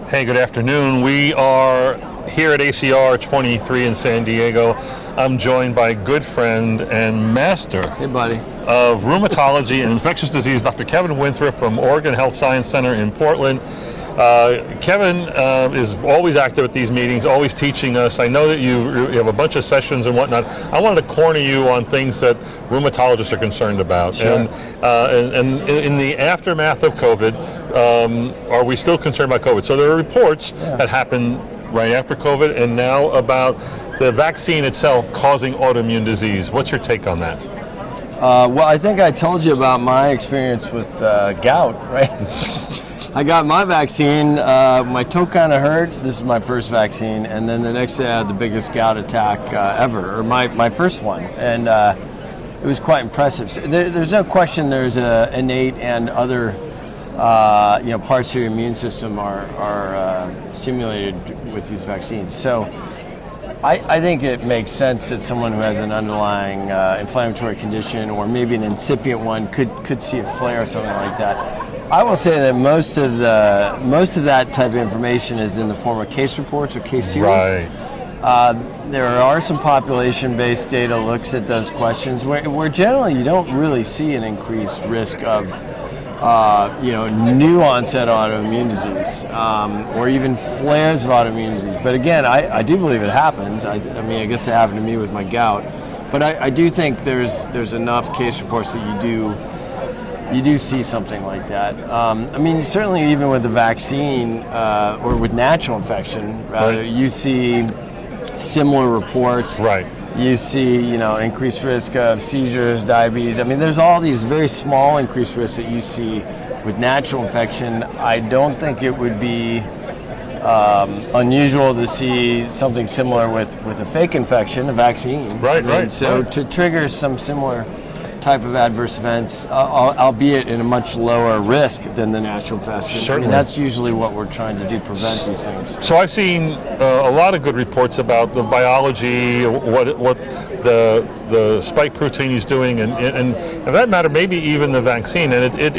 Hey, good afternoon. We are here at ACR 23 in San Diego. I'm joined by good friend and master Hey, buddy. of rheumatology and infectious disease, Dr. Kevin Winthrop from Oregon Health Science Center in Portland. Kevin is always active at these meetings, always teaching us. I know that you have a bunch of sessions and whatnot. I wanted to corner you on things that rheumatologists are concerned about. Sure. And in the aftermath of COVID, are we still concerned about COVID? So there are reports that happened right after COVID and now about the vaccine itself causing autoimmune disease. What's your take on that? Well, I think I told you about my experience with gout, right? I got my vaccine, my toe kind of hurt. This is my first vaccine, and then the next day I had the biggest gout attack ever, or my first one, and it was quite impressive. So there's no question there's innate and other parts of your immune system are stimulated with these vaccines. So I think it makes sense that someone who has an underlying inflammatory condition or maybe an incipient one could see a flare or something like that. I will say that most of that type of information is in the form of case reports or case series. Right. There are some population-based data looks at those questions where generally you don't really see an increased risk of new onset autoimmune disease or even flares of autoimmune disease. But again, I do believe it happens. I mean, I guess it happened to me with my gout. But I do think there's enough case reports that you do see something like that. I mean, certainly even with the vaccine or with natural infection, rather, you see similar reports. Right. You see, increased risk of seizures, diabetes. I mean, there's all these very small increased risks that you see with natural infection. I don't think it would be unusual to see something similar with a fake infection, a vaccine. Right. So to trigger some similar type of adverse events, albeit in a much lower risk than the natural infection. Certainly. I mean, that's usually what we're trying to do, prevent these things. So I've seen a lot of good reports about the biology, what the spike protein is doing, and for that matter, maybe even the vaccine. And it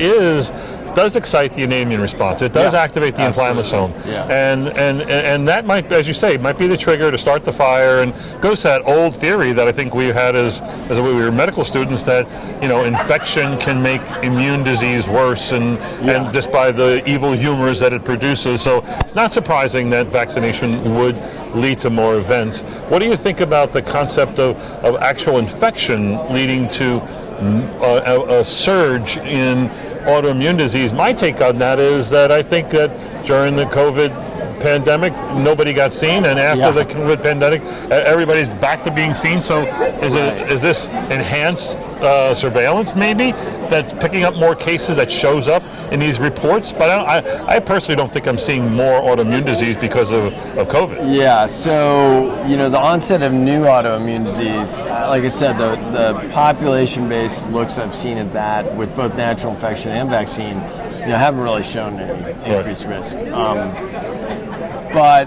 does excite the innate immune response. It does activate the inflammasome. Yeah. And that might, as you say, might be the trigger to start the fire, and goes to that old theory that I think we had as we were medical students, that infection can make immune disease worse, and just by the evil humors that it produces. So it's not surprising that vaccination would lead to more events. What do you think about the concept of actual infection leading to a surge in autoimmune disease? My take on that is that I think that during the COVID pandemic, nobody got seen, and after the COVID pandemic, everybody's back to being seen. So is this enhanced surveillance maybe that's picking up more cases that shows up in these reports? But I personally don't think I'm seeing more autoimmune disease because of COVID. Yeah, so the onset of new autoimmune disease, like I said, the population-based looks I've seen at that with both natural infection and vaccine, haven't really shown any increased risk. But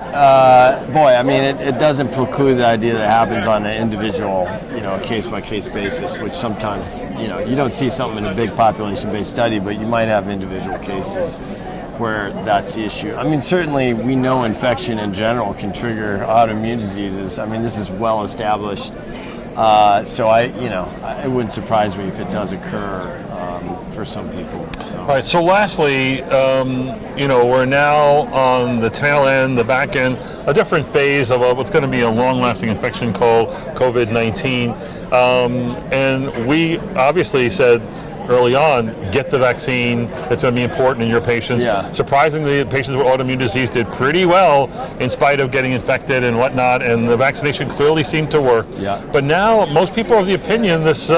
boy, I mean, it doesn't preclude the idea that it happens on an individual, case-by-case basis, which sometimes, you don't see something in a big population-based study, but you might have individual cases where that's the issue. I mean, certainly we know infection in general can trigger autoimmune diseases. I mean, this is well established. So it wouldn't surprise me if it does occur for some people. So. All right. So lastly, we're now on the tail end, the back end, a different phase of what's going to be a long-lasting infection called COVID-19, and we obviously said early on, get the vaccine. That's going to be important in your patients. Yeah. Surprisingly, patients with autoimmune disease did pretty well in spite of getting infected and whatnot, and the vaccination clearly seemed to work. Yeah. But now, most people are of the opinion this,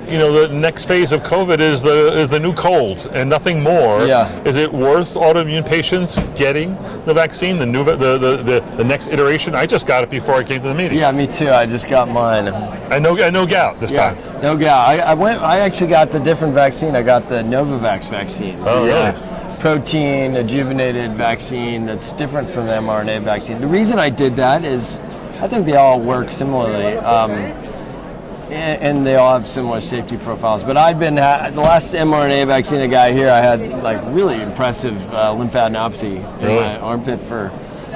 the next phase of COVID is the new cold and nothing more. Yeah. Is it worth autoimmune patients getting the vaccine, the next iteration? I just got it before I came to the meeting. Yeah, me too. I just got mine. I know gout this time. No gout. I actually got the different vaccine. I got the Novavax vaccine. Oh, really? Protein adjuvanted vaccine that's different from the mRNA vaccine. The reason I did that is I think they all work similarly. and they all have similar safety profiles. But I've been the last mRNA vaccine I got here, I had like really impressive lymphadenopathy in my armpit for.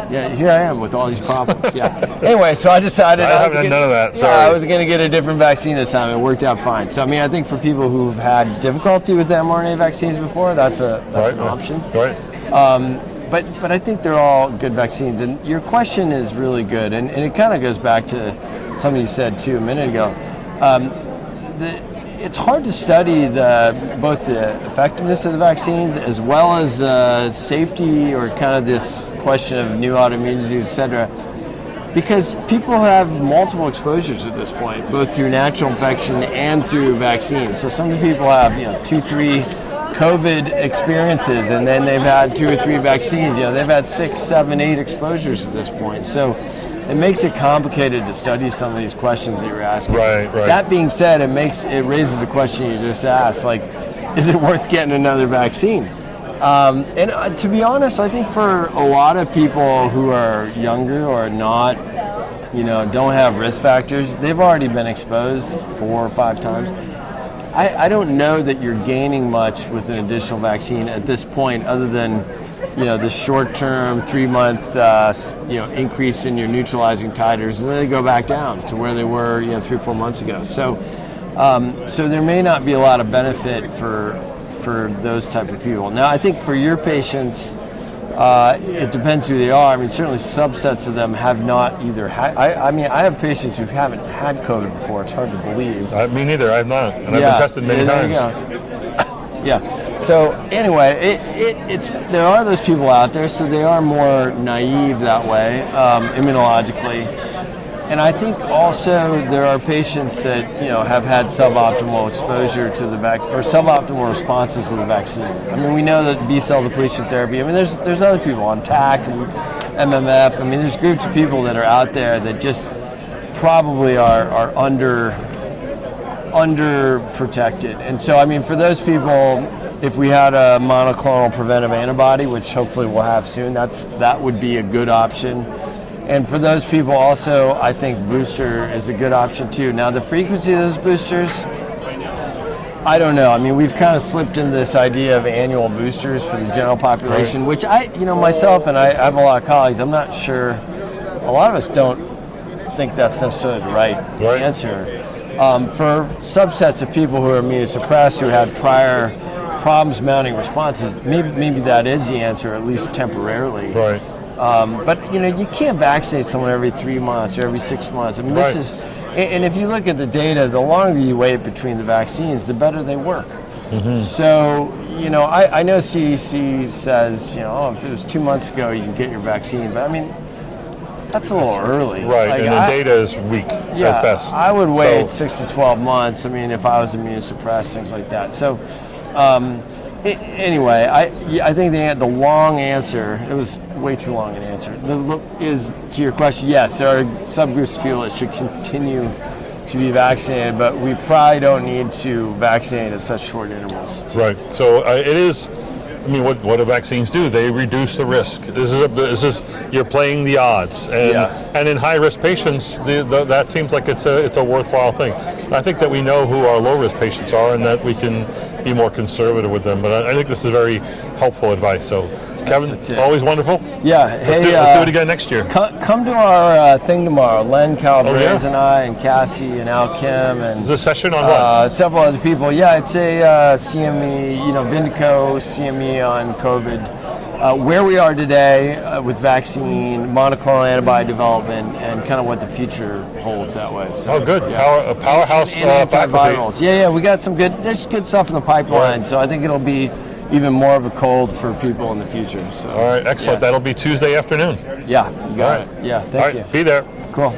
Yeah, here I am with all these problems. Yeah. Anyway, so I decided I haven't had none of that. Sorry. I was going to get a different vaccine this time. It worked out fine. So I mean, I think for people who've had difficulty with the mRNA vaccines before, that's an option. Right. But I think they're all good vaccines. And your question is really good, and it kind of goes back to something you said too a minute ago. It's hard to study both the effectiveness of the vaccines as well as safety, or kind of this question of new autoimmune disease, et cetera, because people have multiple exposures at this point, both through natural infection and through vaccines. So some people have 2-3 COVID experiences, and then they've had 2 or 3 vaccines. They've had 6, 7, 8 exposures at this point. So it makes it complicated to study some of these questions that you're asking. Right. That being said, it raises the question you just asked, like, is it worth getting another vaccine? And to be honest, I think for a lot of people who are younger or not, don't have risk factors, they've already been exposed 4 or 5 times. I don't know that you're gaining much with an additional vaccine at this point, other than the short-term 3-month increase in your neutralizing titers, and then they go back down to where they were 3 or 4 months ago. So there may not be a lot of benefit for those type of people. Now, I think for your patients, it depends who they are. I mean, certainly subsets of them have not either had. I have patients who haven't had COVID before. It's hard to believe. Me neither. I have not, and I've been tested many times. Yeah. So anyway, there are those people out there, so they are more naive that way, immunologically. And I think also there are patients that have had suboptimal exposure to the vaccine, or suboptimal responses to the vaccine. I mean, we know that B-cell depletion therapy. I mean, there's other people on TAC and MMF. I mean, there's groups of people that are out there that just probably are under protected. And so, I mean, for those people, if we had a monoclonal preventive antibody, which hopefully we'll have soon, that would be a good option. And for those people also, I think booster is a good option too. Now, the frequency of those boosters, I don't know. I mean, we've kind of slipped into this idea of annual boosters for the general population, which myself and I have a lot of colleagues, I'm not sure, a lot of us don't think that's necessarily the right answer. For subsets of people who are immunosuppressed, who had prior problems mounting responses, maybe that is the answer, at least temporarily. Right. But you can't vaccinate someone every 3 months or every 6 months. I mean, this is, and if you look at the data, the longer you wait between the vaccines, the better they work. Mm-hmm. So, I know CDC says, if it was 2 months ago, you can get your vaccine. But I mean, that's a little early. Right, and the data is weak at best. I would wait 6 to 12 months. I mean, if I was immunosuppressed, things like that. So, anyway, I think the long answer, it was way too long an answer, is to your question, yes, there are subgroups of people that should continue to be vaccinated, but we probably don't need to vaccinate at such short intervals. Right. So it is. I mean, what do vaccines do? They reduce the risk. This is you're playing the odds, and in high risk patients, that seems like it's a worthwhile thing. I think that we know who our low risk patients are, and that we can be more conservative with them. But I think this is very helpful advice. So, Kevin, always wonderful. Yeah. Let's do it again next year. Come to our thing tomorrow. Len Calabrese and I, and Cassie, and Al Kim, and is this a session on what? Several other people. Yeah, it's a CME, Vindico CME on COVID. Where we are today with vaccine, monoclonal antibody development, and kind of what the future holds that way. So, good. Yeah. Powerhouse antivirals. Yeah, we got there's good stuff in the pipeline, so I think it'll be even more of a cold for people in the future. So, all right, excellent. That'll be Tuesday afternoon. Yeah, you got it. Yeah, thank you. Be there. Cool.